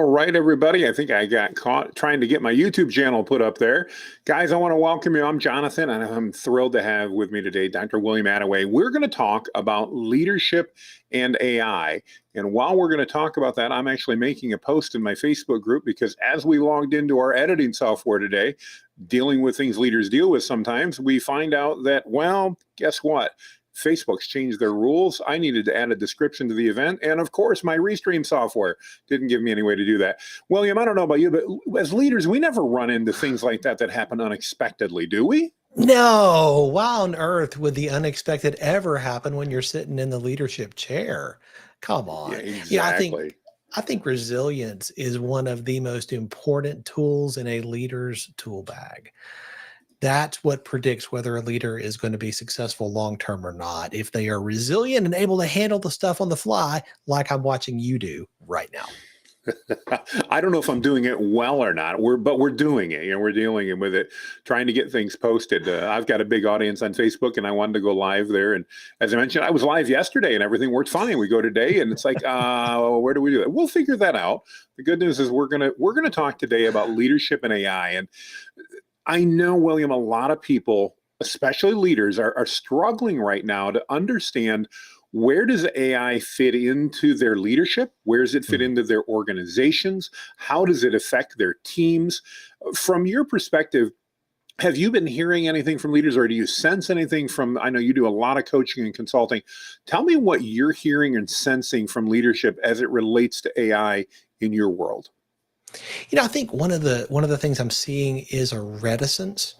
All right, everybody. I think I got caught trying to get my YouTube channel put up there. Guys, I want to welcome you. I'm Jonathan, and I'm thrilled to have with me today Dr. William Attaway. We're going to talk about leadership and AI. And while we're going to talk about that, I'm actually making a post in my Facebook group because as we logged into our editing software today, dealing with things leaders deal with sometimes, we find out that, well, guess what? Facebook's changed their rules. I needed to add a description to the event. And of course, my Restream software didn't give me any way to do that. William, I don't know about you, but as leaders, we never run into things like that happen unexpectedly, do we? No. Why on earth would the unexpected ever happen when you're sitting in the leadership chair? Come on. Yeah, exactly. I think resilience is one of the most important tools in a leader's tool bag. That's what predicts whether a leader is going to be successful long-term or not. If they are resilient and able to handle the stuff on the fly, like I'm watching you do right now. I don't know if I'm doing it well or not. But we're doing it. We're dealing with it, trying to get things posted. I've got a big audience on Facebook, and I wanted to go live there. And as I mentioned, I was live yesterday, and everything worked fine. We go today, and it's like, where do we do it? We'll figure that out. The good news is we're gonna talk today about leadership and AI. And I know, William, a lot of people, especially leaders, are struggling right now to understand where does AI fit into their leadership? Where does it fit into their organizations? How does it affect their teams? From your perspective, have you been hearing anything from leaders, or do you sense anything from, I know you do a lot of coaching and consulting. Tell me what you're hearing and sensing from leadership as it relates to AI in your world. I think one of the things I'm seeing is a reticence,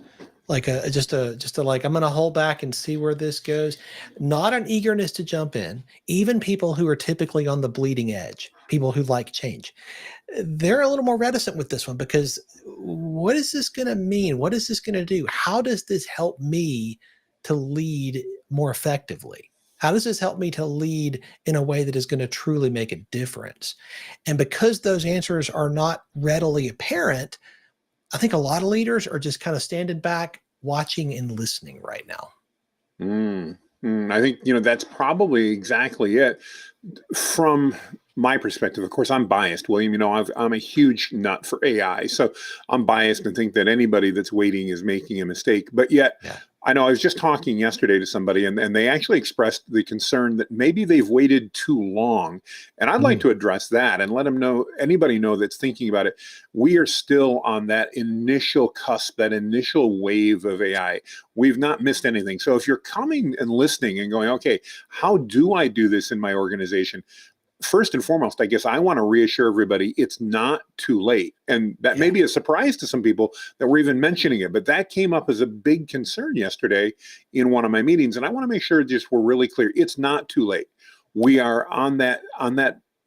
like just a like, I'm going to hold back and see where this goes. Not an eagerness to jump in. Even people who are typically on the bleeding edge, people who like change, they're a little more reticent with this one because what is this going to mean? What is this going to do? How does this help me to lead more effectively? How does this help me to lead in a way that is going to truly make a difference? And because those answers are not readily apparent, I think a lot of leaders are just kind of standing back, watching and listening right now. I think, that's probably exactly it. From my perspective, of course, I'm biased, William. I'm a huge nut for AI. So I'm biased and think that anybody that's waiting is making a mistake. But yet, I know I was just talking yesterday to somebody, and they actually expressed the concern that maybe they've waited too long. And I'd like to address that and let them know, anybody know that's thinking about it, we are still on that initial cusp, that initial wave of AI. We've not missed anything. So if you're coming and listening and going, okay, how do I do this in my organization? First and foremost, I guess I want to reassure everybody it's not too late. And that may be a surprise to some people that we're even mentioning it, but that came up as a big concern yesterday in one of my meetings. And I want to make sure just we're really clear. It's not too late. We are on that,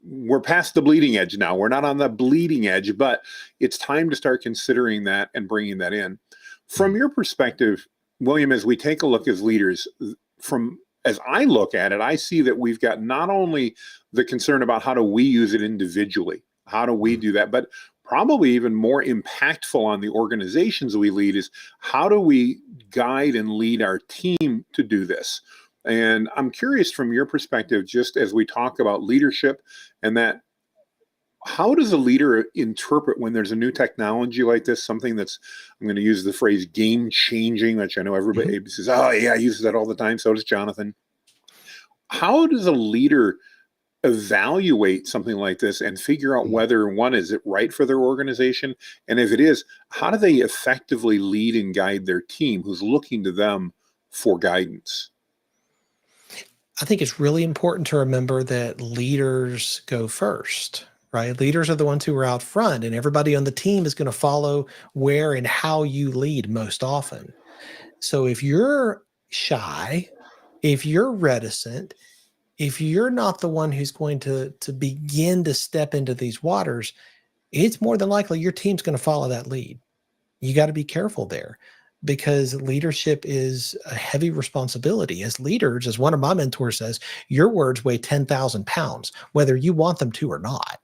we're past the bleeding edge now. We're not on the bleeding edge, but it's time to start considering that and bringing that in. From your perspective, William, as we take a look as leaders, as I look at it, I see that we've got not only the concern about how do we use it individually, how do we do that, but probably even more impactful on the organizations we lead is how do we guide and lead our team to do this? And I'm curious from your perspective, just as we talk about leadership and that, how does a leader interpret when there's a new technology like this, something that's, I'm going to use the phrase game changing, which I know everybody says, oh yeah, I use that all the time. So does Jonathan. How does a leader evaluate something like this and figure out whether, one, is it right for their organization? And if it is, how do they effectively lead and guide their team who's looking to them for guidance? I think it's really important to remember that leaders go first. Right? Leaders are the ones who are out front, and everybody on the team is going to follow where and how you lead most often. So if you're shy, if you're reticent, if you're not the one who's going to begin to step into these waters, it's more than likely your team's going to follow that lead. You got to be careful there because leadership is a heavy responsibility. As leaders, as one of my mentors says, your words weigh 10,000 pounds, whether you want them to or not.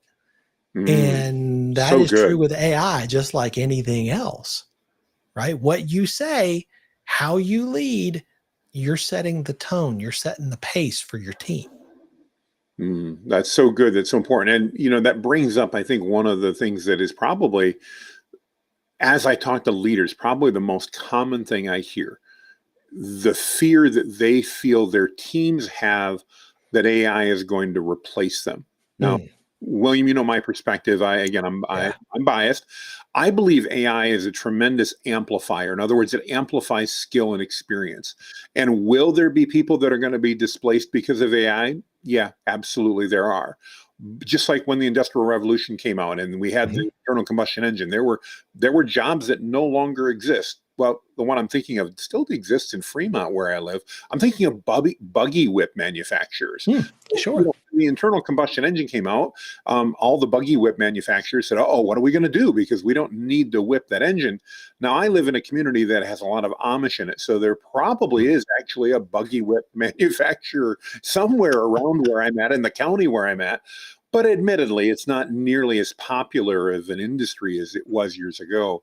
And that is true with AI, just like anything else, right? What you say, how you lead, you're setting the tone, you're setting the pace for your team. That's so good. That's so important. And, that brings up, I think, one of the things that is probably, as I talk to leaders, probably the most common thing I hear, the fear that they feel their teams have that AI is going to replace them. Now, Mm, William, my perspective. yeah. I'm biased. I believe AI is a tremendous amplifier. In other words, it amplifies skill and experience. And will there be people that are going to be displaced because of AI? Yeah, absolutely, there are. Just like when the Industrial Revolution came out and we had Mhm. the internal combustion engine, there were jobs that no longer exist. Well, the one I'm thinking of still exists in Fremont, where I live. I'm thinking of buggy whip manufacturers. Mm, sure. When the internal combustion engine came out, all the buggy whip manufacturers said, "Oh, what are we going to do? Because we don't need to whip that engine." Now, I live in a community that has a lot of Amish in it, so there probably is actually a buggy whip manufacturer somewhere around where I'm at in the county where I'm at. But admittedly, it's not nearly as popular of an industry as it was years ago.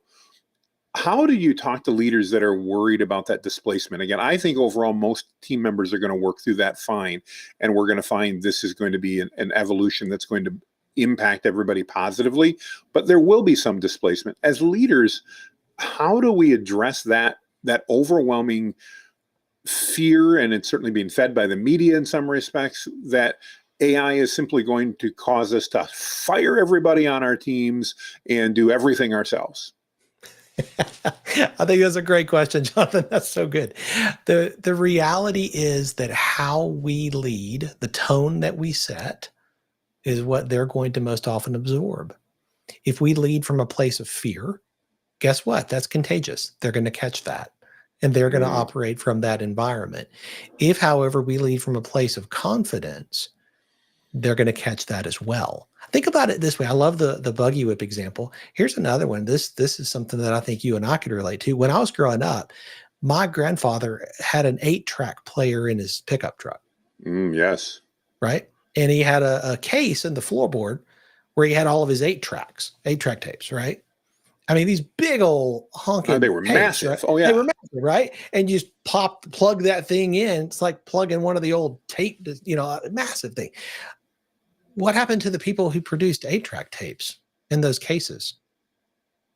How do you talk to leaders that are worried about that displacement? Again, I think overall most team members are going to work through that fine, and we're going to find this is going to be an evolution that's going to impact everybody positively, but there will be some displacement. As leaders, how do we address that overwhelming fear, and it's certainly being fed by the media in some respects, that AI is simply going to cause us to fire everybody on our teams and do everything ourselves? I think that's a great question, Jonathan. That's so good. The reality is that how we lead, the tone that we set, is what they're going to most often absorb. If we lead from a place of fear, guess what? That's contagious. They're going to catch that and they're going to Mm. operate from that environment. If, however, we lead from a place of confidence, they're going to catch that as well. Think about it this way. I love the buggy whip example. Here's another one. This is something that I think you and I could relate to. When I was growing up, my grandfather had an 8-track player in his pickup truck, Yes. right? And he had a case in the floorboard where he had all of his 8-track tapes, right? I mean, these big old They honking were tapes, right? massive. Oh, They yeah. were massive, right? And you just plug that thing in. It's like plugging one of the old tape, a massive thing. What happened to the people who produced 8-track tapes in those cases?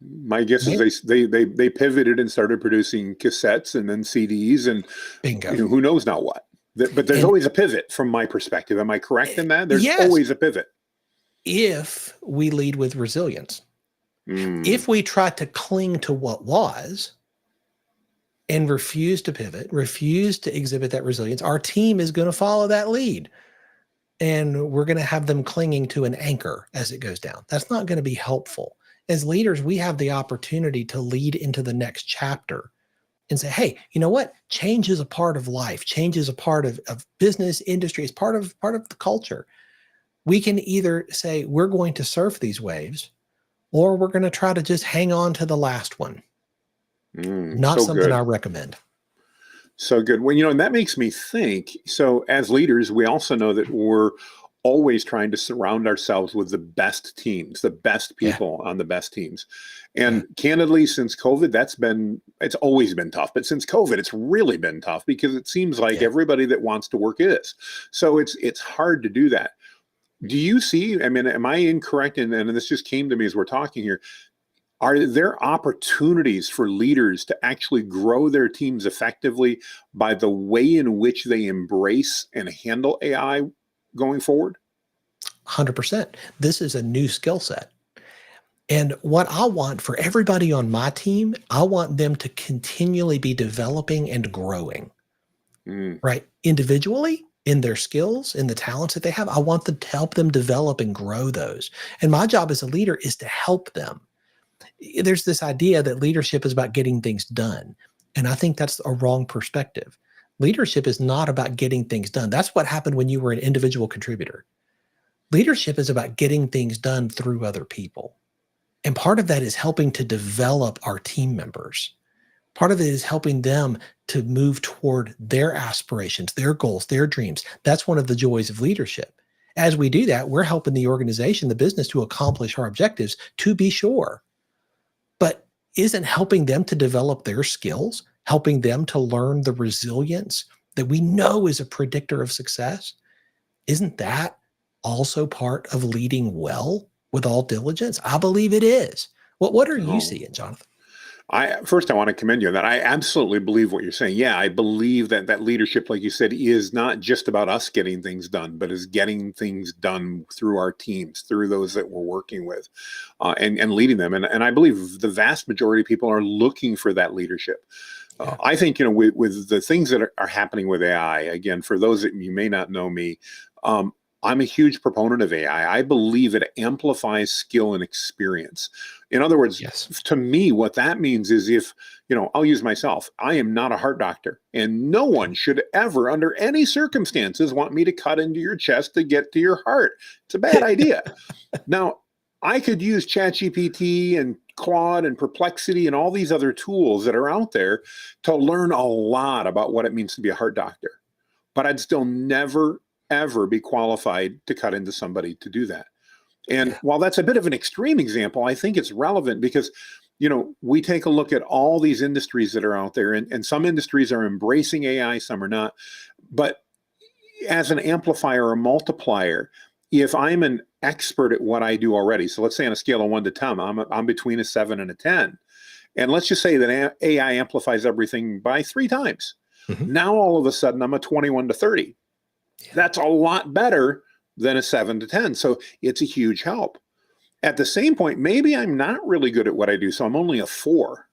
My guess They, is they pivoted and started producing cassettes and then CDs and bingo. who knows now what. But there's And always a pivot from my perspective. Am I correct in that? There's yes, always a pivot. if we lead with resilience, Mm. if we try to cling to what was and refuse to pivot, refuse to exhibit that resilience, our team is going to follow that lead. And we're going to have them clinging to an anchor as it goes down. That's not going to be helpful. As leaders, we have the opportunity to lead into the next chapter and say, hey, you know what? Change is a part of life. Change is a part of business, industry. It's part of the culture. We can either say we're going to surf these waves, or we're going to try to just hang on to the last one. Not So something I good. recommend. So good. Well, and that makes me think. So, as leaders, we also know that we're always trying to surround ourselves with the best teams, the best Yeah. people on the best teams. Yeah. And candidly, since COVID, it's always been tough. But since COVID, it's really been tough because it seems like Yeah. everybody that wants to work is. So it's hard to do that. Do you see? I mean, am I incorrect? And this just came to me as we're talking here. Are there opportunities for leaders to actually grow their teams effectively by the way in which they embrace and handle AI going forward? 100%. This is a new skill set. And what I want for everybody on my team, I want them to continually be developing and growing, Mm. right? Individually, in their skills, in the talents that they have. I want them to help them develop and grow those. And my job as a leader is to help them. There's this idea that leadership is about getting things done. And I think that's a wrong perspective. Leadership is not about getting things done. That's what happened when you were an individual contributor. Leadership is about getting things done through other people. And part of that is helping to develop our team members. Part of it is helping them to move toward their aspirations, their goals, their dreams. That's one of the joys of leadership. As we do that, we're helping the organization, the business to accomplish our objectives, to be sure. But isn't helping them to develop their skills, helping them to learn the resilience that we know is a predictor of success? Isn't that also part of leading well with all diligence? I believe it is. What are you Oh. seeing, Jonathan? First, I want to commend you on that. I absolutely believe what you're saying. Yeah, I believe that leadership, like you said, is not just about us getting things done, but is getting things done through our teams, through those that we're working with, and leading them. And I believe the vast majority of people are looking for that leadership. Yeah. I think, with the things that are happening with AI, again, for those that you may not know me, I'm a huge proponent of AI. I believe it amplifies skill and experience. In other words, Yes. to me, what that means is if, I'll use myself, I am not a heart doctor, and no one should ever, under any circumstances, want me to cut into your chest to get to your heart. It's a bad idea. Now, I could use ChatGPT and Claude and Perplexity and all these other tools that are out there to learn a lot about what it means to be a heart doctor. But I'd still never, ever be qualified to cut into somebody to do that. And while that's a bit of an extreme example, I think it's relevant because, we take a look at all these industries that are out there, and some industries are embracing AI, some are not. But as an amplifier or multiplier, if I'm an expert at what I do already, so let's say on a scale of 1 to 10, I'm between a 7 and a 10. And let's just say that AI amplifies everything by 3 times. Mm-hmm. Now, all of a sudden, I'm a 21 to 30. Yeah. That's a lot better than a 7 to 10. So it's a huge help. At the same point, maybe I'm not really good at what I do, so I'm only a 4.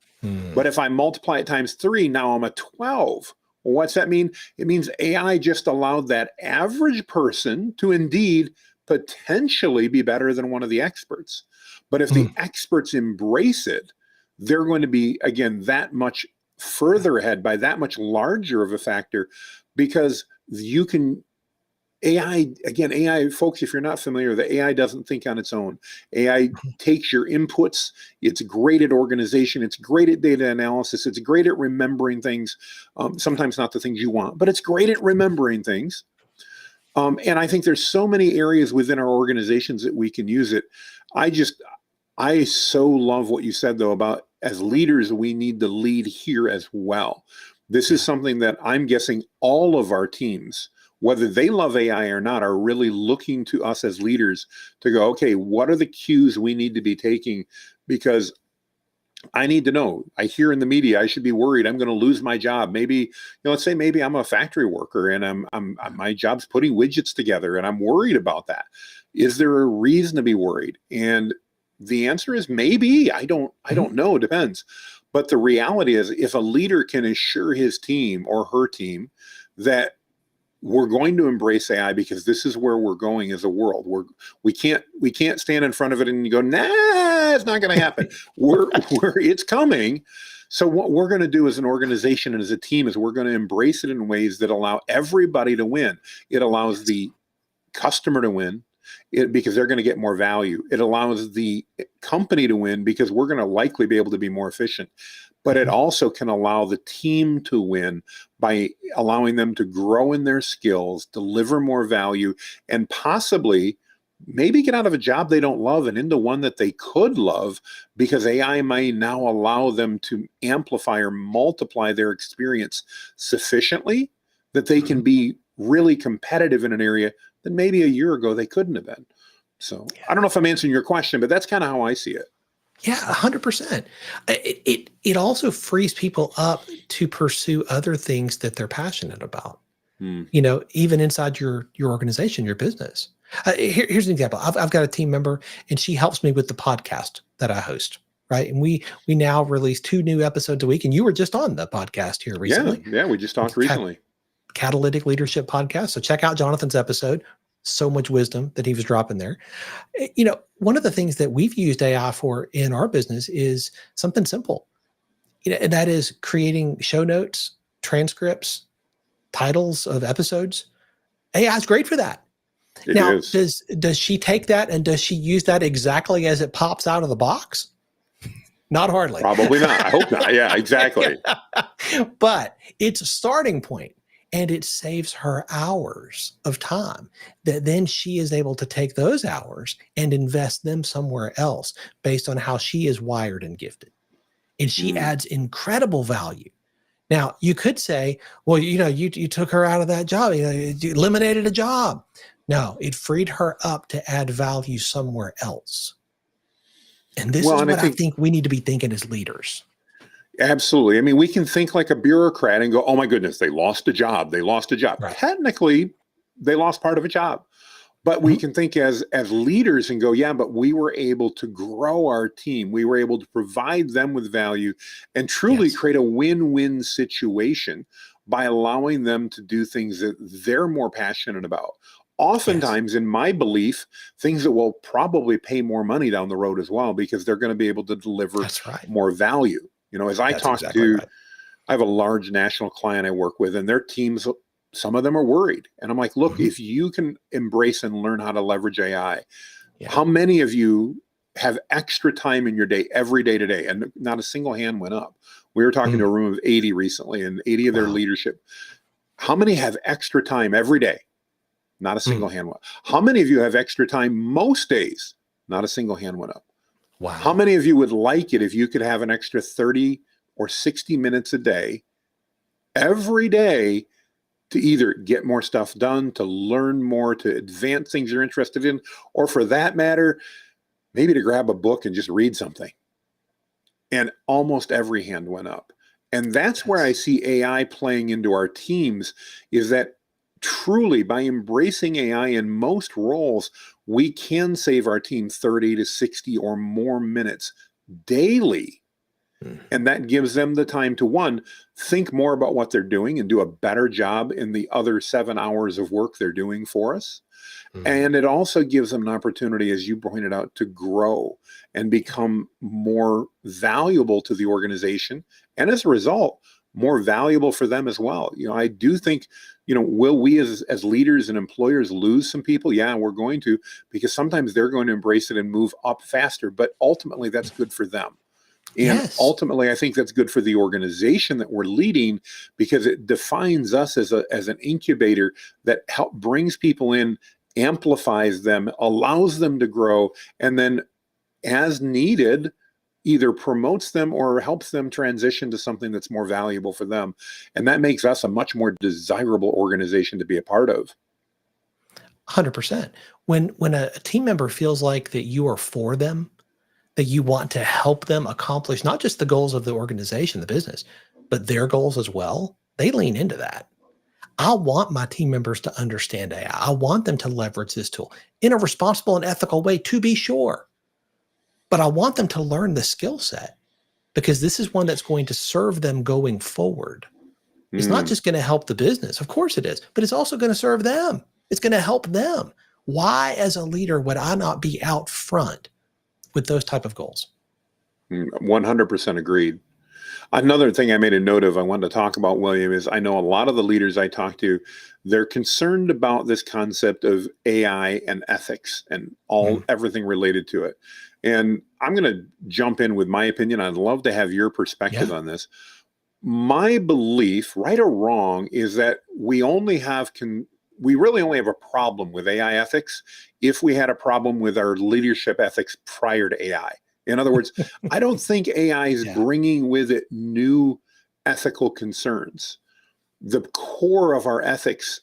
But if I multiply it times 3, now I'm a 12. Well, what's that mean? It means AI just allowed that average person to indeed potentially be better than one of the experts. But if the experts embrace it, they're going to be, again, that much further ahead by that much larger of a factor, because you can AI, folks, if you're not familiar, the AI doesn't think on its own. AI takes your inputs. It's great at organization. It's great at data analysis. It's great at remembering things. Sometimes not the things you want, but it's great at remembering things. And I think there's so many areas within our organizations that we can use it. I so love what you said, though, about as leaders, we need to lead here as well. This is something that I'm guessing all of our teams, whether they love AI or not, are really looking to us as leaders to go, okay, what are the cues we need to be taking? Because I need to know. I hear in the media, I should be worried I'm going to lose my job. Maybe, let's say maybe I'm a factory worker and my job's putting widgets together and I'm worried about that. Is there a reason to be worried? And the answer is maybe. I don't know. It depends. But the reality is, if a leader can assure his team or her team that we're going to embrace AI because this is where we're going as a world. We can't stand in front of it and go, nah, it's not going to happen. It's coming. So what we're going to do as an organization and as a team is we're going to embrace it in ways that allow everybody to win. It allows the customer to win because they're going to get more value. It allows the company to win because we're going to likely be able to be more efficient. But it also can allow the team to win by allowing them to grow in their skills, deliver more value, and possibly maybe get out of a job they don't love and into one that they could love, because AI may now allow them to amplify or multiply their experience sufficiently that they can be really competitive in an area that maybe a year ago they couldn't have been. So I don't know if I'm answering your question, but that's kind of how I see it. Yeah, 100%. It also frees people up to pursue other things that they're passionate about. Even inside your organization, your business. Here's an example. I've got a team member, and she helps me with the podcast that I host. Right, and we now release 2 new episodes a week. And you were just on the podcast here recently. Yeah, we just talked recently. Catalytic Leadership Podcast. So check out Jonathan's episode. So much wisdom that he was dropping there. One of the things that we've used AI for in our business is something simple, and that is creating show notes, transcripts, titles of episodes. AI is great for that. Now, does she take that and does she use that exactly as it pops out of the box? Not hardly. Probably not. I hope not. Yeah, exactly. But it's a starting point. And it saves her hours of time that then she is able to take those hours and invest them somewhere else based on how she is wired and gifted. And she adds incredible value. Now, you could say, well, you took her out of that job, you eliminated a job. No, it freed her up to add value somewhere else. And this Well, is and I what I think think we need to be thinking as leaders. absolutely. I mean, we can think like a bureaucrat and go, "Oh my goodness, they lost a job. They lost a job." Right. Technically, they lost part of a job. But we Mhm. can think as leaders and go, yeah, but we were able to grow our team. We were able to provide them with value and truly Yes. create a win-win situation by allowing them to do things that they're more passionate about. Yes. Oftentimes, in my belief, things that will probably pay more money down the road as well, because they're going to be able to deliver That's right. more value. You know, as I That's talk exactly to, right. I have a large national client I work with, and their teams, some of them are worried. And I'm like, look, Mhm. if you can embrace and learn how to leverage AI, Yeah. how many of you have extra time in your day every day today? And not a single hand went up. We were talking to a Mm. room of 80 recently, and 80 of their Wow. leadership. How many have extra time every day? Not a single Mm. hand went up. How many of you have extra time most days? Not a single hand went up. How Wow. many of you would like it if you could have an extra 30 or 60 minutes a day every day to either get more stuff done, to learn more, to advance things you're interested in, or for that matter, maybe to grab a book and just read something? And almost every hand went up. And that's where I Yes. see AI playing into our teams, is that truly by embracing AI in most roles, we can save our team 30 to 60 or more minutes daily. Mhm. And that gives them the time to, one, think more about what they're doing and do a better job in the other 7 hours of work they're doing for us. Mhm. And it also gives them an opportunity, as you pointed out, to grow and Yeah. become more valuable to the organization. And as a result, more valuable for them as well. You know, I do think, will we as leaders and employers lose some people? Yeah, we're going to, because sometimes they're going to embrace it and move up faster. But ultimately, that's good for them. And Yes. ultimately, I think that's good for the organization that we're leading, because it defines us as an incubator that brings people in, amplifies them, allows them to grow, and then, as needed, either promotes them or helps them transition to something that's more valuable for them. And that makes us a much more desirable organization to be a part of. 100%. When a team member feels like that you are for them, that you want to help them accomplish not just the goals of the organization, the business, but their goals as well, they lean into that. I want my team members to understand AI. I want them to leverage this tool in a responsible and ethical way, to be sure. But I want them to learn the skill set, because this is one that's going to serve them going forward. It's not Mm. just going to help the business. Of course it is, but it's also going to serve them. It's going to help them. Why, as a leader, would I not be out front with those type of goals? 100% agreed. Another thing I made a note of I wanted to talk about, William, is I know a lot of the leaders I talk to, they're concerned about this concept of AI and ethics and Mm. everything related to it. And I'm going to jump in with my opinion. I'd love to have your perspective Yeah. on this. My belief, right or wrong, is that we really only have a problem with AI ethics if we had a problem with our leadership ethics prior to AI. In other words, I don't think AI is Yeah. bringing with it new ethical concerns. The core of our ethics,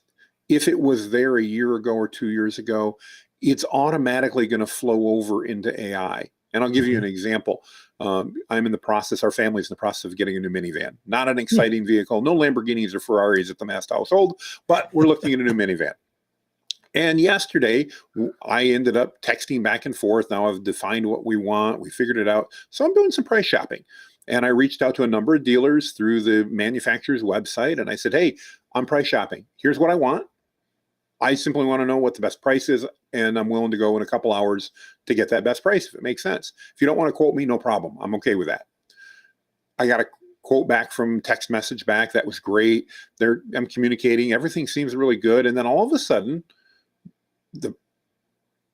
if it was there a year ago or 2 years ago, it's automatically going to flow over into AI. And I'll give you an Mhm. example. Our family's in the process of getting a new minivan. Not an Hmm. exciting vehicle, no Lamborghinis or Ferraris at the Mast household, but we're looking at a new minivan. And yesterday, I ended up texting back and forth. Now I've defined what we want. We figured it out. So I'm doing some price shopping. And I reached out to a number of dealers through the manufacturer's website. And I said, hey, I'm price shopping. Here's what I want. I simply want to know what the best price is. And I'm willing to go in a couple hours to get that best price if it makes sense. If you don't want to quote me, no problem. I'm okay with that. I got a quote back from text message back. That was great. I'm communicating. Everything seems really good. And then all of a sudden, the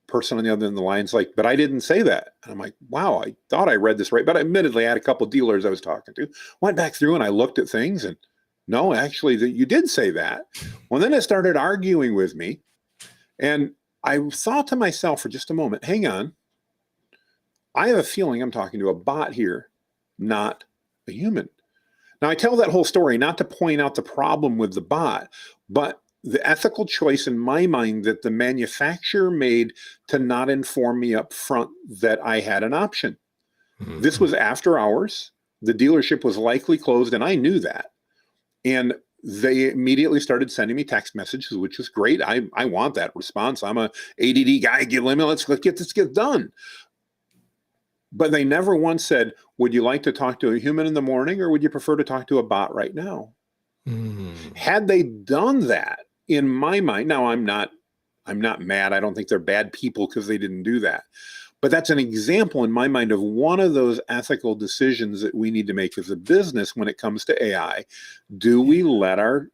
person on the other end of the line's like, but I didn't say that. And I'm like, wow, I thought I read this right. But admittedly, I had a couple of dealers I was talking to, went back through and I looked at things and no, actually, you did say that. Well, then it started arguing with me. And I thought to myself for just a moment, hang on, I have a feeling I'm talking to a bot here, not a human. Now, I tell that whole story not to point out the problem with the bot, but the ethical choice in my mind that the manufacturer made to not inform me up front that I had an option. This was after hours. The dealership was likely closed, and I knew that. And they immediately started sending me text messages, which is great. I want that response. I'm a ADD guy. Let's get this done. But they never once said, would you like to talk to a human in the morning, or would you prefer to talk to a bot right now? Had they done that, in my mind, now I'm not mad. I don't think they're bad people because they didn't do that. But that's an example in my mind of one of those ethical decisions that we need to make as a business when it comes to AI. Do we let our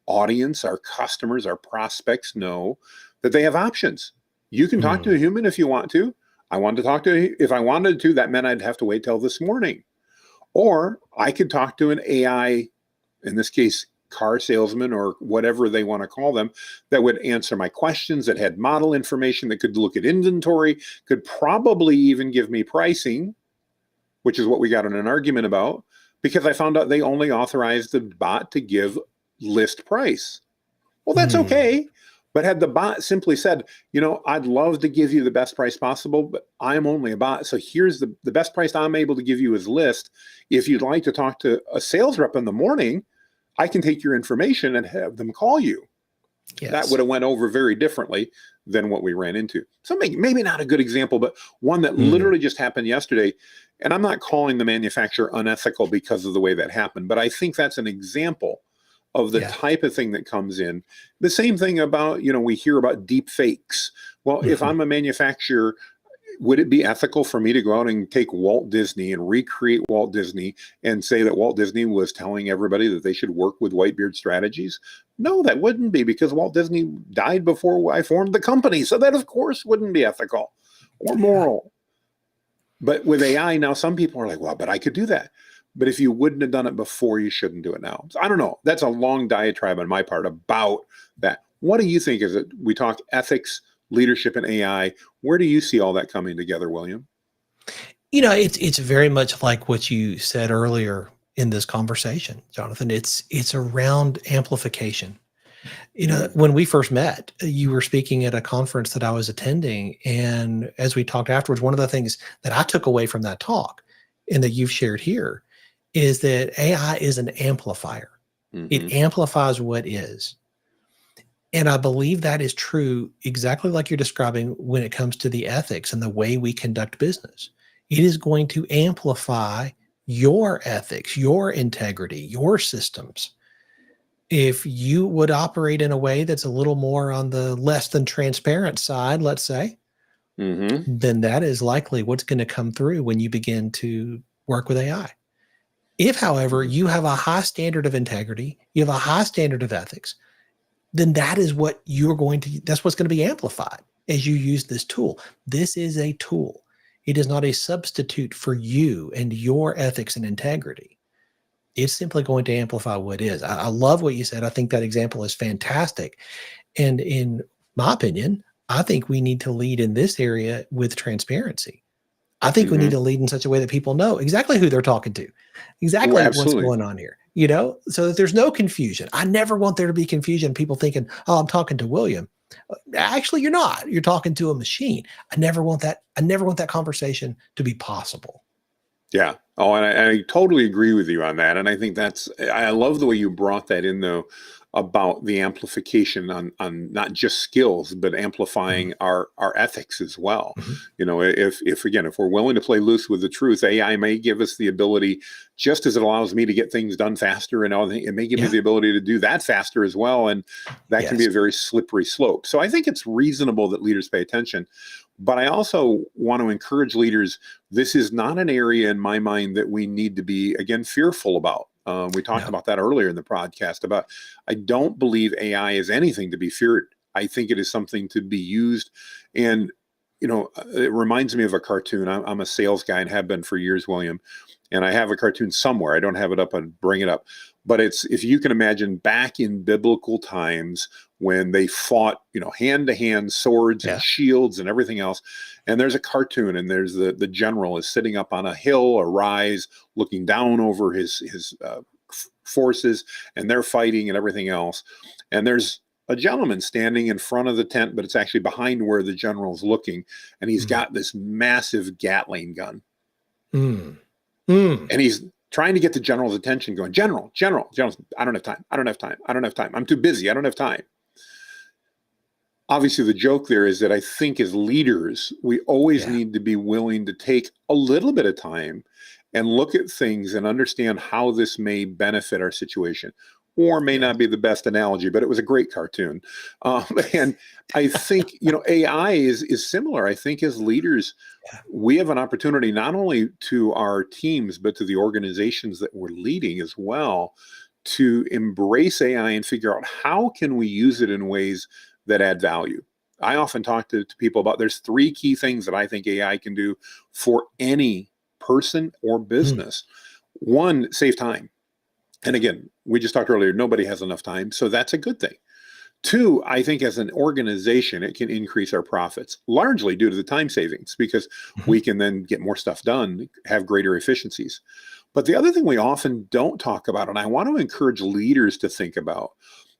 audience, our customers, our prospects know that they have options? You can talk to a human if you want to. If I wanted to, that meant I'd have to wait till this morning. Or I could talk to an AI, in this case, car salesman or whatever they want to call them, that would answer my questions, that had model information, that could look at inventory, could probably even give me pricing, which is what we got in an argument about, because I found out they only authorized the bot to give list price. Well, that's okay. But had the bot simply said, I'd love to give you the best price possible, but I'm only a bot. So here's the best price I'm able to give you is list. If you'd like to talk to a sales rep in the morning, I can take your information and have them call you. Yes. That would have went over very differently than what we ran into. So maybe not a good example, but one that literally just happened yesterday. And I'm not calling the manufacturer unethical because of the way that happened, but I think that's an example of the type of thing that comes in. The same thing about, we hear about deep fakes. Well, if I'm a manufacturer, would it be ethical for me to go out and take Walt Disney and recreate Walt Disney and say that Walt Disney was telling everybody that they should work with Whitebeard Strategies? No, that wouldn't be, because Walt Disney died before I formed the company. So that, of course, wouldn't be ethical or moral. But with AI now, some people are like, well, but I could do that. But if you wouldn't have done it before, you shouldn't do it now. So I don't know. That's a long diatribe on my part about that. What do you think? Is it, we talk ethics, leadership, and AI. Where do you see all that coming together, William? It's very much like what you said earlier in this conversation, Jonathan. It's around amplification. When we first met, you were speaking at a conference that I was attending. And as we talked afterwards, one of the things that I took away from that talk and that you've shared here is that AI is an amplifier. It amplifies what is. And I believe that is true exactly like you're describing when it comes to the ethics and the way we conduct business. It is going to amplify your ethics, your integrity, your systems. If you would operate in a way that's a little more on the less than transparent side, let's say, then that is likely what's going to come through when you begin to work with AI. If, however, you have a high standard of integrity, you have a high standard of ethics, then that is what that's what's going to be amplified as you use this tool. This is a tool. It is not a substitute for you and your ethics and integrity. It's simply going to amplify what is. I love what you said. I think that example is fantastic. And in my opinion, I think we need to lead in this area with transparency. I think we need to lead in such a way that people know exactly who they're talking to, exactly what's going on here, so that there's no confusion. I never want there to be confusion. People thinking, oh, I'm talking to William. Actually, you're not. You're talking to a machine. I never want that. I never want that conversation to be possible. Yeah. Oh, and I totally agree with you on that. And I think I love the way you brought that in, though, about the amplification on not just skills, but amplifying our ethics as well. If we're willing to play loose with the truth, AI may give us the ability, just as it allows me to get things done faster, and it may give me the ability to do that faster as well. And that can be a very slippery slope. So I think it's reasonable that leaders pay attention. But I also want to encourage leaders, this is not an area in my mind that we need to be, again, fearful about. We talked about that earlier in the podcast about, I don't believe AI is anything to be feared. I think it is something to be used. And, it reminds me of a cartoon. I'm a sales guy and have been for years, William. And I have a cartoon somewhere. I don't have it up. I'd bring it up. But it's, if you can imagine back in biblical times when they fought, hand to hand, swords and shields and everything else. And there's a cartoon, and there's the general is sitting up on a hill, a rise, looking down over his forces, and they're fighting and everything else. and there's a gentleman standing in front of the tent, but it's actually behind where the general's looking, and he's got this massive Gatling gun. Mm. Mm. And he's trying to get the general's attention, going, General, I don't have time. I don't have time. I don't have time. I'm too busy. I don't have time. Obviously, the joke there is that I think as leaders, we always need to be willing to take a little bit of time and look at things and understand how this may benefit our situation, or may not be the best analogy, but it was a great cartoon. And I think, AI is similar. I think as leaders, we have an opportunity not only to our teams, but to the organizations that we're leading as well, to embrace AI and figure out how can we use it in ways that add value. I often talk to people about, there's 3 key things that I think AI can do for any person or business. 1, save time. And again, we just talked earlier, nobody has enough time, so that's a good thing. 2, I think as an organization, it can increase our profits, largely due to the time savings, because we can then get more stuff done, have greater efficiencies. But the other thing we often don't talk about, and I want to encourage leaders to think about,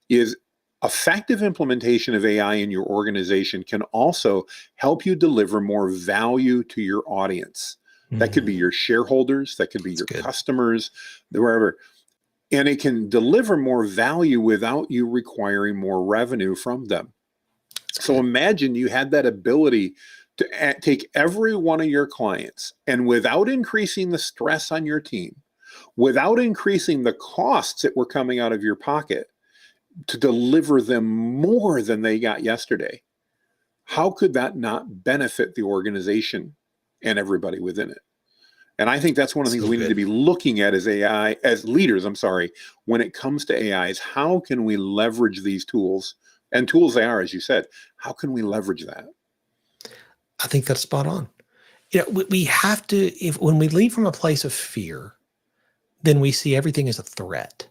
is effective implementation of AI in your organization can also help you deliver more value to your audience. That could be your shareholders, that could be your customers, wherever. And it can deliver more value without you requiring more revenue from them. So imagine you had that ability to take every one of your clients, and without increasing the stress on your team, without increasing the costs that were coming out of your pocket, to deliver them more than they got yesterday. How could that not benefit the organization and everybody within it? And I think that's one of the things we need to be looking at as leaders, when it comes to AI, is how can we leverage these tools, and tools they are, as you said, how can we leverage that? I think that's spot on. We have to, when we lead from a place of fear, then we see everything as a threat.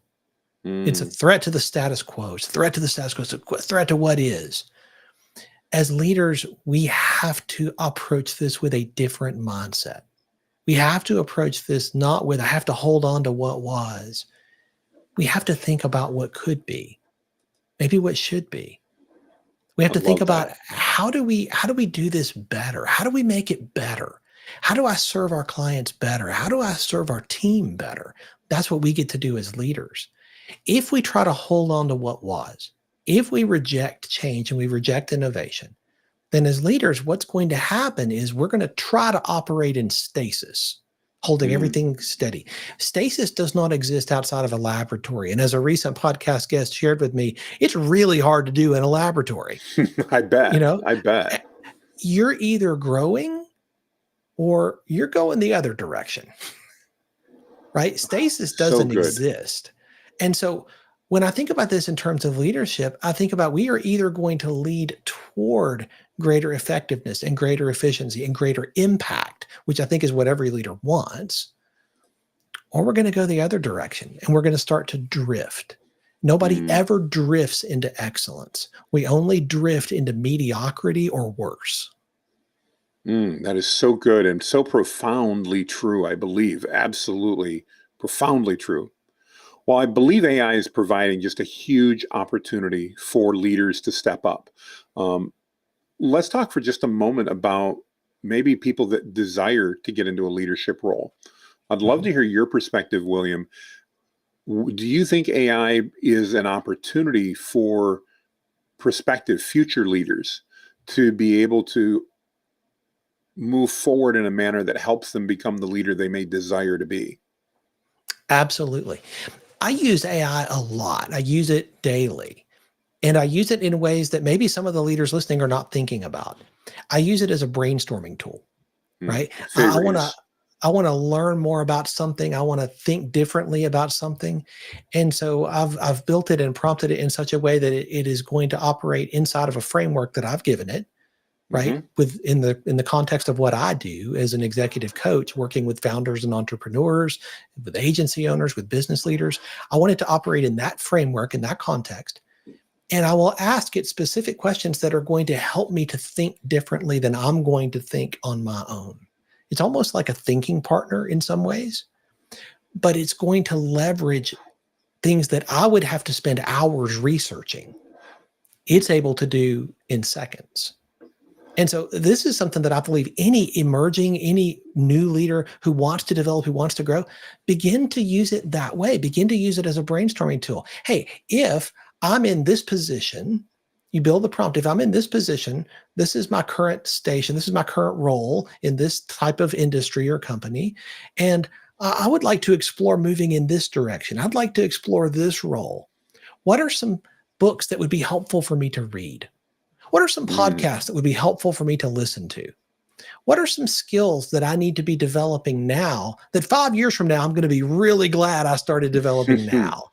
It's a threat to the status quo. It's a threat to the status quo. It's a threat to what is. As leaders, we have to approach this with a different mindset. We have to approach this not with, I have to hold on to what was. We have to think about what could be, maybe what should be. We have to think about how do we do this better? How do we make it better? How do I serve our clients better? How do I serve our team better? That's what we get to do as leaders. If we try to hold on to what was, if we reject change and we reject innovation, then as leaders, what's going to happen is we're going to try to operate in stasis, holding everything steady. Stasis does not exist outside of a laboratory. And as a recent podcast guest shared with me, it's really hard to do in a laboratory. I bet. I bet. You're either growing or you're going the other direction, right? Stasis doesn't exist. And so when I think about this in terms of leadership, I think about we are either going to lead toward greater effectiveness and greater efficiency and greater impact, which I think is what every leader wants, or we're going to go the other direction and we're going to start to drift. Nobody ever drifts into excellence. We only drift into mediocrity or worse. That is so good and so profoundly true, I believe. Absolutely profoundly true. Well, I believe AI is providing just a huge opportunity for leaders to step up. Let's talk for just a moment about maybe people that desire to get into a leadership role. I'd love to hear your perspective, William. Do you think AI is an opportunity for prospective future leaders to be able to move forward in a manner that helps them become the leader they may desire to be? Absolutely. I use AI a lot. I use it daily. And I use it in ways that maybe some of the leaders listening are not thinking about. I use it as a brainstorming tool, right? I want to learn more about something. I want to think differently about something. And so I've built it and prompted it in such a way that it is going to operate inside of a framework that I've given it, right? In the context of what I do as an executive coach, working with founders and entrepreneurs, with agency owners, with business leaders. I want it to operate in that framework, in that context. And I will ask it specific questions that are going to help me to think differently than I'm going to think on my own. It's almost like a thinking partner in some ways, but it's going to leverage things that I would have to spend hours researching, it's able to do in seconds. And so this is something that I believe any new leader who wants to develop, who wants to grow, begin to use it that way. Begin to use it as a brainstorming tool. Hey, if I'm in this position, you build the prompt. If I'm in this position, this is my current station. This is my current role in this type of industry or company. And I would like to explore moving in this direction. I'd like to explore this role. What are some books that would be helpful for me to read? What are some podcasts that would be helpful for me to listen to? What are some skills that I need to be developing now that 5 years from now, I'm going to be really glad I started developing now?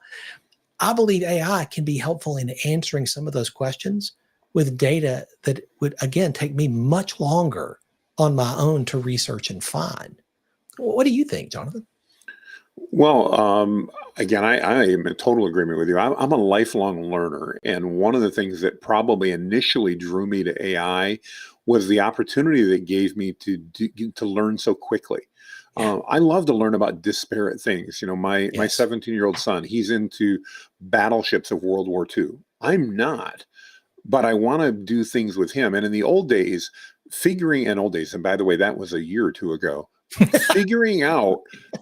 I believe AI can be helpful in answering some of those questions with data that would, again, take me much longer on my own to research and find. What do you think, Jonathan? Well, again, I am in total agreement with you. I'm a lifelong learner. And one of the things that probably initially drew me to AI was the opportunity that gave me to learn so quickly. I love to learn about disparate things. You know, my 17-year-old son, he's into battleships of World War II. I'm not, but I want to do things with him. And in the old days, and by the way, that was a year or two ago, figuring out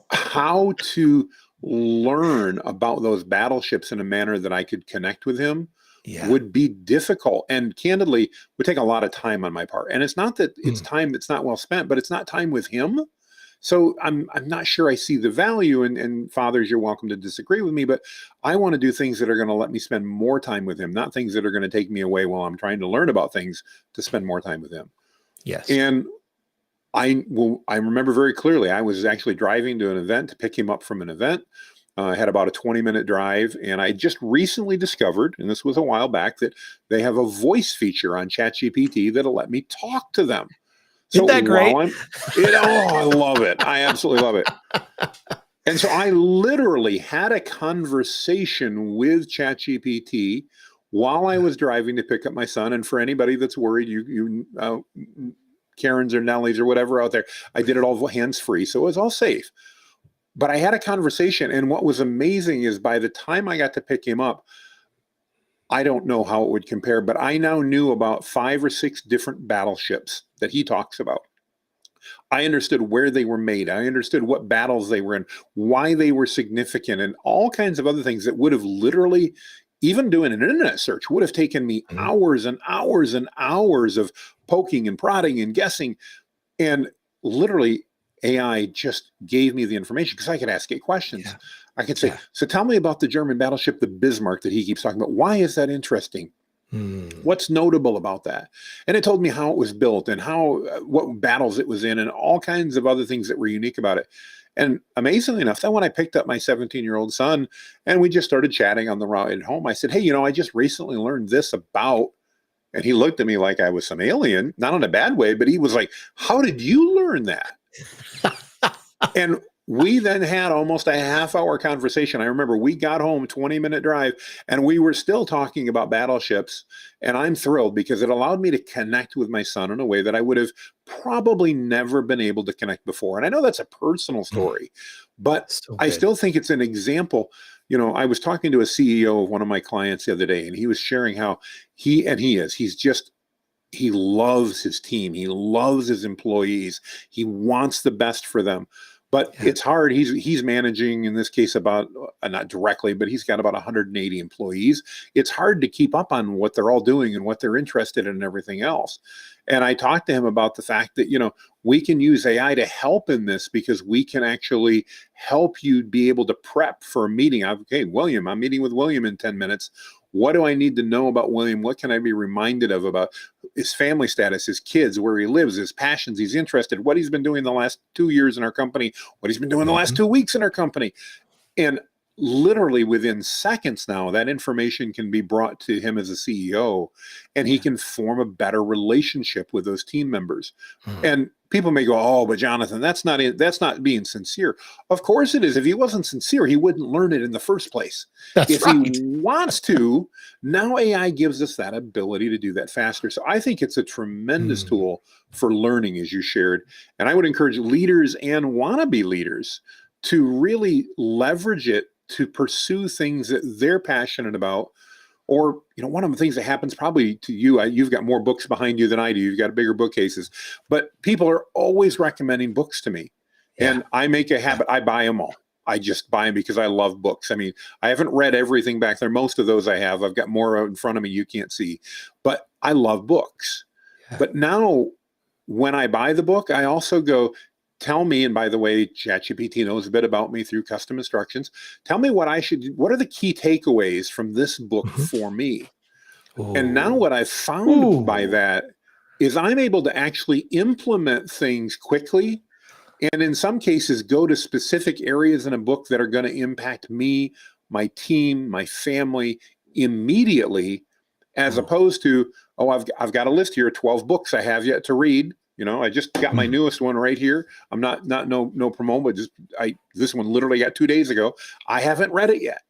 how to learn about those battleships in a manner that I could connect with him would be difficult, and candidly would take a lot of time on my part. And it's not that it's time that's not well spent, but it's not time with him. So I'm not sure I see the value, and fathers, you're welcome to disagree with me, but I want to do things that are going to let me spend more time with him, not things that are going to take me away while I'm trying to learn about things to spend more time with him. Yes. And I remember very clearly, I was actually driving to an event to pick him up from an event. I had about a 20-minute drive, and I just recently discovered, and this was a while back, that they have a voice feature on ChatGPT that'll let me talk to them. Isn't that great? I love it. I absolutely love it. And so I literally had a conversation with ChatGPT while I was driving to pick up my son. And for anybody that's worried, Karens or Nellies or whatever out there, I did it all hands-free, so it was all safe. But I had a conversation, and what was amazing is by the time I got to pick him up, I don't know how it would compare, but I now knew about 5 or 6 different battleships that he talks about. I understood where they were made. I understood what battles they were in, why they were significant, and all kinds of other things that would have literally, even doing an internet search, would have taken me hours and hours and hours of poking and prodding and guessing. And literally, AI just gave me the information because I could ask it questions. Yeah. I could say, so tell me about the German battleship, the Bismarck, that he keeps talking about. Why is that interesting? What's notable about that? And it told me how it was built and what battles it was in and all kinds of other things that were unique about it. And amazingly enough, then when I picked up my 17-year-old son and we just started chatting on the ride home, I said, hey, I just recently learned this about, and he looked at me like I was some alien, not in a bad way, but he was like, how did you learn that? And we then had almost a half-hour conversation. I remember we got home, 20-minute drive, and we were still talking about battleships. And I'm thrilled because it allowed me to connect with my son in a way that I would have probably never been able to connect before. And I know that's a personal story, but I still think it's an example. I was talking to a CEO of one of my clients the other day, and he was sharing how he loves his team. He loves his employees. He wants the best for them. But it's hard. He's managing, in this case, about, not directly, but he's got about 180 employees. It's hard to keep up on what they're all doing and what they're interested in and everything else. And I talked to him about the fact that, we can use AI to help in this because we can actually help you be able to prep for a meeting. Okay, William, I'm meeting with William in 10 minutes. What do I need to know about William? What can I be reminded of about his family status, his kids, where he lives, his passions, he's interested, what he's been doing the last 2 years in our company, what he's been doing the last 2 weeks in our company. And literally within seconds now, that information can be brought to him as a CEO, and he can form a better relationship with those team members. And people may go, oh, but Jonathan, that's not it. That's not being sincere. Of course it is. If he wasn't sincere, he wouldn't learn it in the first place. If he wants to, now AI gives us that ability to do that faster. So I think it's a tremendous tool for learning, as you shared. And I would encourage leaders and wannabe leaders to really leverage it to pursue things that they're passionate about. Or, one of the things that happens probably to you, you've got more books behind you than I do. You've got bigger bookcases, but people are always recommending books to me. Yeah. And I make a habit. I buy them all. I just buy them because I love books. I mean, I haven't read everything back there. Most of those I have. I've got more out in front of me you can't see. But I love books. Yeah. But now when I buy the book, I also go, tell me, and by the way, ChatGPT knows a bit about me through custom instructions. Tell me what are the key takeaways from this book for me? Ooh. And now what I've found by that is I'm able to actually implement things quickly. And in some cases, go to specific areas in a book that are going to impact me, my team, my family immediately, as opposed to, I've got a list here, 12 books I have yet to read. I just got my newest one right here. I'm not no promo, but this one literally got 2 days ago. I haven't read it yet,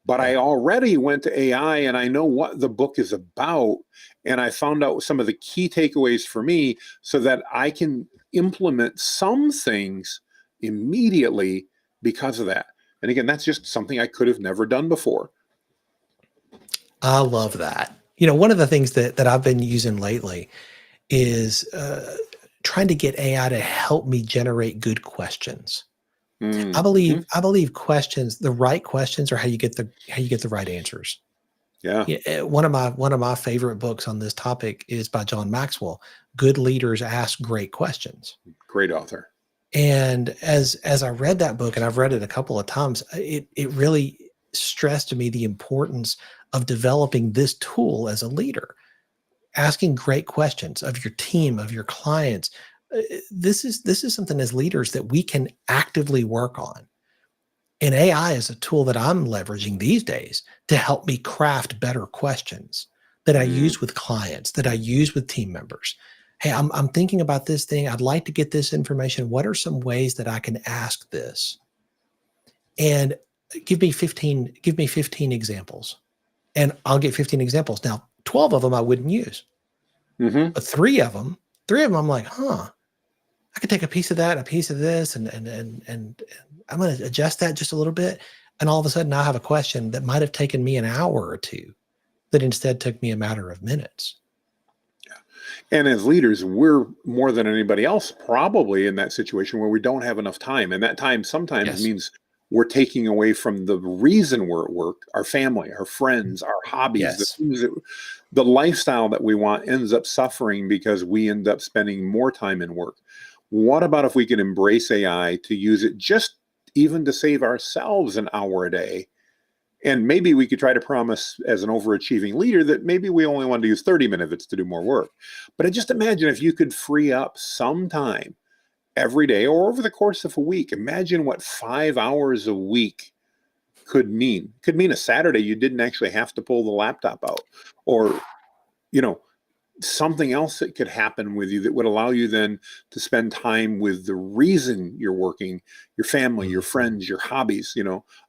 but I already went to AI and I know what the book is about. And I found out some of the key takeaways for me so that I can implement some things immediately because of that. And again, that's just something I could have never done before. I love that. One of the things that I've been using lately is trying to get AI to help me generate good questions. I believe questions, the right questions, are how you get the right answers. Yeah. One of my favorite books on this topic is by John Maxwell. Good leaders ask great questions. Great author. And as I read that book, and I've read it a couple of times, it really stressed to me the importance of developing this tool as a leader. Asking great questions of your team, of your clients. This is something as leaders that we can actively work on. And AI is a tool that I'm leveraging these days to help me craft better questions that I use with clients, that I use with team members. Hey, I'm thinking about this thing. I'd like to get this information. What are some ways that I can ask this? And give me 15 examples. And I'll get 15 examples. Now, 12 of them I wouldn't use. But three of them, I'm like, I could take a piece of that, a piece of this, and I'm going to adjust that just a little bit. And all of a sudden I have a question that might have taken me an hour or two that instead took me a matter of minutes. Yeah. And as leaders, we're more than anybody else probably in that situation where we don't have enough time. And that time sometimes means we're taking away from the reason we're at work, our family, our friends, our hobbies, the things the lifestyle that we want ends up suffering because we end up spending more time in work. What about if we can embrace AI to use it just even to save ourselves an hour a day? And maybe we could try to promise as an overachieving leader that maybe we only want to use 30 minutes to do more work. But I just imagine if you could free up some time every day or over the course of a week. Imagine what 5 hours a week could mean. Could mean a Saturday you didn't actually have to pull the laptop out, or something else that could happen with you that would allow you then to spend time with the reason you're working, your family, your friends, your hobbies.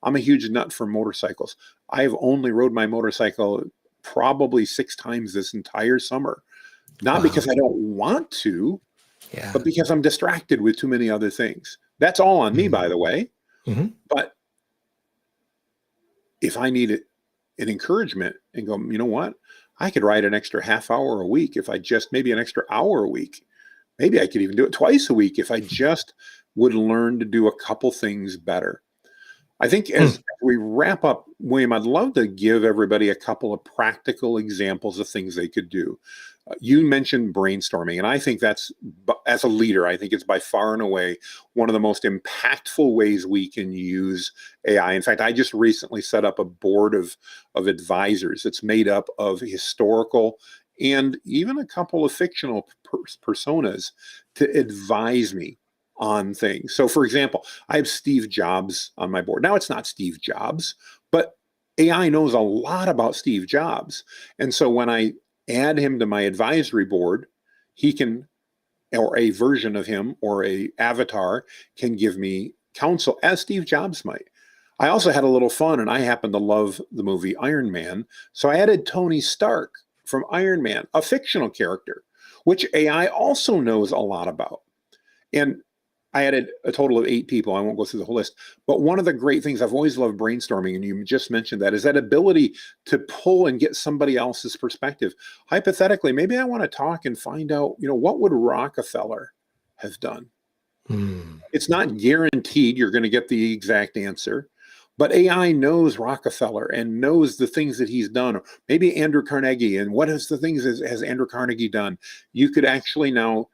I'm a huge nut for motorcycles. I've only rode my motorcycle probably 6 times this entire summer, not because I don't want to, but because I'm distracted with too many other things. That's all on me, by the way. But if I need an encouragement and go, you know what? I could ride an extra half hour a week if I just, maybe an extra hour a week. Maybe I could even do it twice a week if I just would learn to do a couple things better. I think as we wrap up, William, I'd love to give everybody a couple of practical examples of things they could do. You mentioned brainstorming, and I think that's, as a leader, I think it's by far and away one of the most impactful ways we can use AI. In fact, I just recently set up a board of advisors that's made up of historical and even a couple of fictional personas to advise me on things. So, for example, I have Steve Jobs on my board. Now, it's not Steve Jobs, but AI knows a lot about Steve Jobs. And so when I add him to my advisory board, he can, or a version of him or a avatar can give me counsel as Steve Jobs might. I also had a little fun, and I happen to love the movie Iron Man. So I added Tony Stark from Iron Man, a fictional character, which AI also knows a lot about. And I added a total of 8 people. I won't go through the whole list. But one of the great things I've always loved brainstorming, and you just mentioned that, is that ability to pull and get somebody else's perspective. Hypothetically, maybe I want to talk and find out, what would Rockefeller have done? Hmm. It's not guaranteed you're going to get the exact answer, but AI knows Rockefeller and knows the things that he's done. Or maybe Andrew Carnegie, and what is the things has Andrew Carnegie done? You could actually now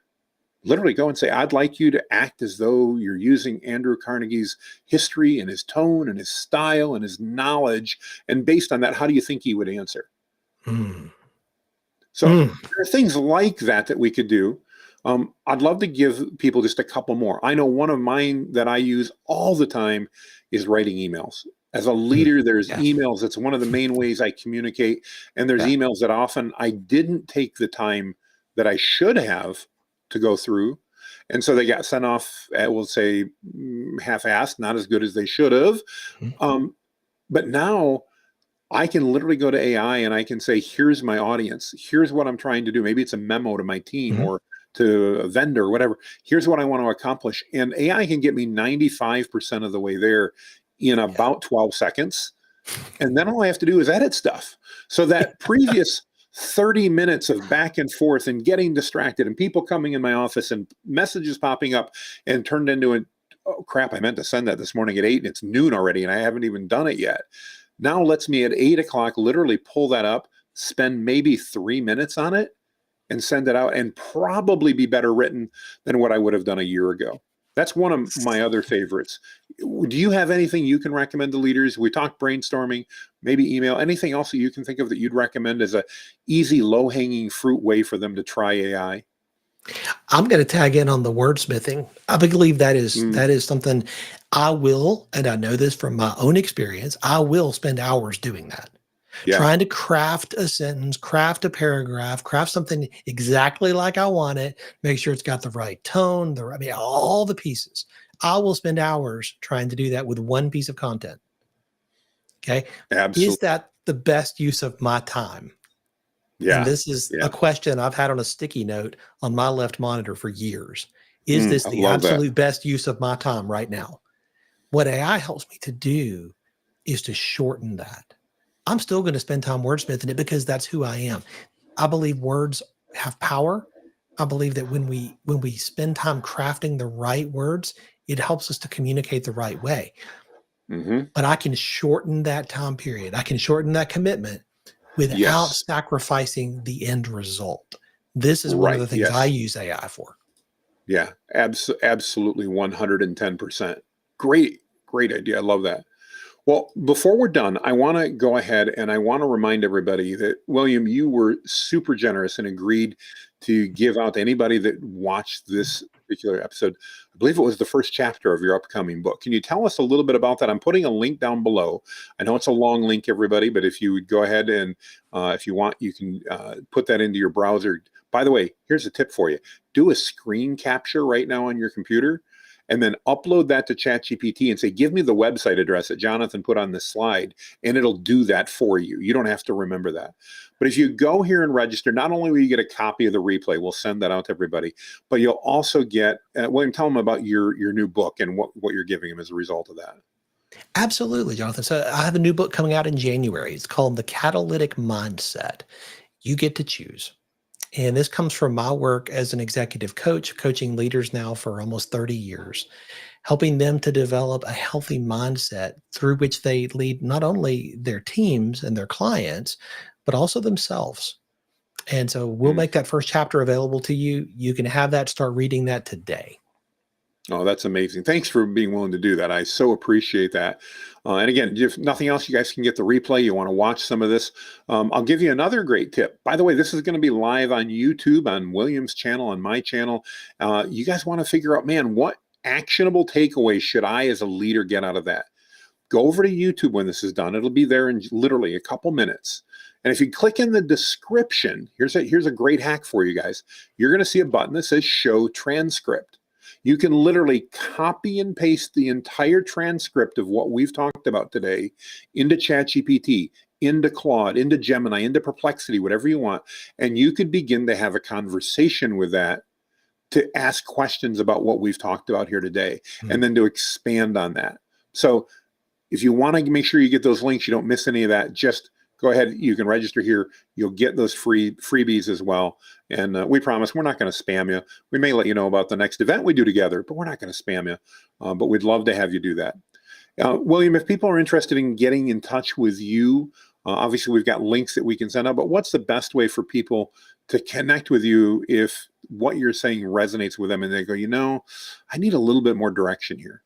literally go and say, I'd like you to act as though you're using Andrew Carnegie's history and his tone and his style and his knowledge. And based on that, how do you think he would answer? Hmm. So there are things like that we could do. I'd love to give people just a couple more. I know one of mine that I use all the time is writing emails. As a leader, there's Yeah. emails. It's one of the main ways I communicate. And there's Yeah. emails that often I didn't take the time that I should have to go through. And so they got sent off, we'll say, half-assed, not as good as they should have. Mhm. But now I can literally go to AI and I can say, here's my audience. Here's what I'm trying to do. Maybe it's a memo to my team Mhm. or to a vendor or whatever. Here's what I want to accomplish. And AI can get me 95% of the way there in about 12 seconds. And then all I have to do is edit stuff. So that previous 30 minutes of back and forth and getting distracted and people coming in my office and messages popping up and turned into an, oh crap, I meant to send that this morning at 8 and it's noon already and I haven't even done it yet. Now lets me at 8 o'clock literally pull that up, spend maybe 3 minutes on it and send it out, and probably be better written than what I would have done a year ago. That's one of my other favorites. Do you have anything you can recommend to leaders? We talked brainstorming, maybe email, anything else that you can think of that you'd recommend as a easy, low-hanging fruit way for them to try AI? I'm going to tag in on the wordsmithing. I believe that is Mm, that is something I will, and I know this from my own experience, I will spend hours doing that. yeah, Trying to craft a sentence, craft a paragraph, craft something exactly like I want it, make sure it's got the right tone, I mean, all the pieces. I will spend hours trying to do that with one piece of content. Okay. Is absolutely. that the best use of my time? And Yeah, this is a yeah. question I've had on a sticky note on my left monitor for years. Is this I the love that. absolute best use of my time right now? What AI helps me to do is to shorten that. I'm still going to spend time wordsmithing it because that's who I am. I believe words have power. I believe that when we spend time crafting the right words, it helps us to communicate the right way. Hmm. But I can shorten that time period. I can shorten that commitment without Yes, sacrificing the end result. This is one of right. the things I Yes. use AI for. Yeah, absolutely 110%. Great, great idea. I love that. Well, before we're done, I want to go ahead and I want to remind everybody that, William, you were super generous and agreed to give out to anybody that watched this particular episode. I believe it was the first chapter of your upcoming book. Can you tell us a little bit about that? I'm putting a link down below. I know it's a long link, everybody, but if you would go ahead and if you want, you can put that into your browser. By the way, here's a tip for you. Do a screen capture right now on your computer and then upload that to ChatGPT and say, give me the website address that Jonathan put on this slide, and it'll do that for you. You don't have to remember that. But if you go here and register, not only will you get a copy of the replay, we'll send that out to everybody, but you'll also get, William, tell them about your new book and what you're giving them as a result of that. Absolutely, Jonathan. So I have a new book coming out in January. It's called The Catalytic Mindset. You get to choose. And this comes from my work as an executive coach, coaching leaders now for almost 30 years, helping them to develop a healthy mindset through which they lead not only their teams and their clients, but also themselves. And so we'll Mm. make that first chapter available to you. You can have that, start reading that today. Oh, that's amazing. Thanks for being willing to do that. I so appreciate that. And again, if nothing else, you guys can get the replay. You want to watch some of this. I'll give you another great tip. By the way, this is going to be live on YouTube, on William's channel, on my channel. You guys want to figure out, man, what actionable takeaways should I as a leader get out of that? Go over to YouTube when this is done. It'll be there in literally a couple minutes. And if you click in the description, here's a great hack for you guys. You're going to see a button that says Show Transcript. You can literally copy and paste the entire transcript of what we've talked about today into ChatGPT, into Claude, into Gemini, into Perplexity, whatever you want. And you could begin to have a conversation with that to ask questions about what we've talked about here today, Mm. and then to expand on that. So if you want to make sure you get those links, you don't miss any of that, just go ahead. You can register here. You'll get those freebies as well. And we promise we're not going to spam you. We may let you know about the next event we do together, but we're not going to spam you. But we'd love to have you do that. William, if people are interested in getting in touch with you, obviously we've got links that we can send out, but what's the best way for people to connect with you if what you're saying resonates with them and they go, I need a little bit more direction here?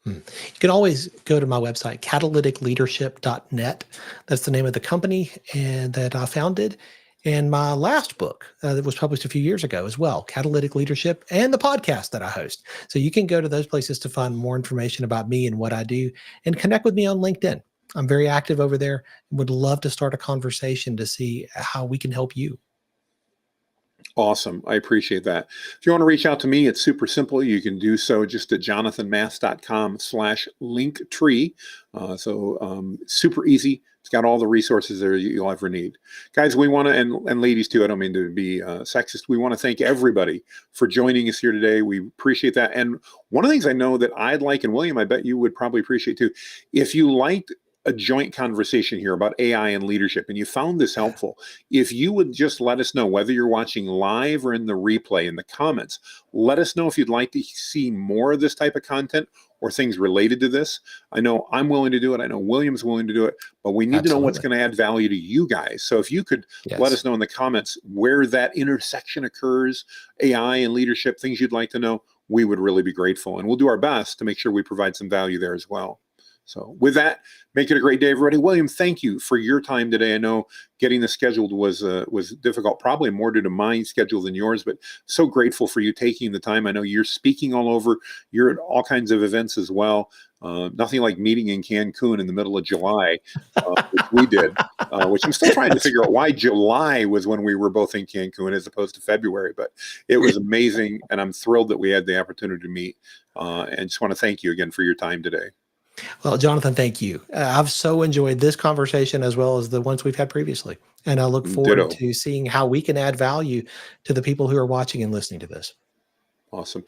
You can always go to my website, catalyticleadership.net. That's the name of the company and that I founded. And my last book that was published a few years ago as well, Catalytic Leadership, and the podcast that I host. So you can go to those places to find more information about me and what I do, and connect with me on LinkedIn. I'm very active over there and would love to start a conversation to see how we can help you. Awesome. I appreciate that. If you want to reach out to me, it's super simple. You can do so just at jonathanmast.com/linktree. Super easy. It's got all the resources there you'll ever need. Guys, we want to, and ladies too, I don't mean to be sexist. We want to thank everybody for joining us here today. We appreciate that. And one of the things I know that I'd like, and William, I bet you would probably appreciate too, if you liked a joint conversation here about AI and leadership, and you found this helpful, if you would just let us know, whether you're watching live or in the replay, in the comments, let us know if you'd like to see more of this type of content or things related to this. I know I'm willing to do it. I know William's willing to do it, but we need to know what's going to add value to you guys. So if you could let us know in the comments where that intersection occurs, AI and leadership, things you'd like to know, we would really be grateful. And we'll do our best to make sure we provide some value there as well. So with that, make it a great day, everybody. William, thank you for your time today. I know getting this scheduled was difficult, probably more due to my schedule than yours, but so grateful for you taking the time. I know you're speaking all over. You're at all kinds of events as well. Nothing like meeting in Cancun in the middle of July, which we did, which I'm still trying to figure out why July was when we were both in Cancun as opposed to February, but it was amazing. And I'm thrilled that we had the opportunity to meet, and just want to thank you again for your time today. Well, Jonathan, thank you. I've so enjoyed this conversation as well as the ones we've had previously. And I look forward to seeing how we can add value to the people who are watching and listening to this. Awesome.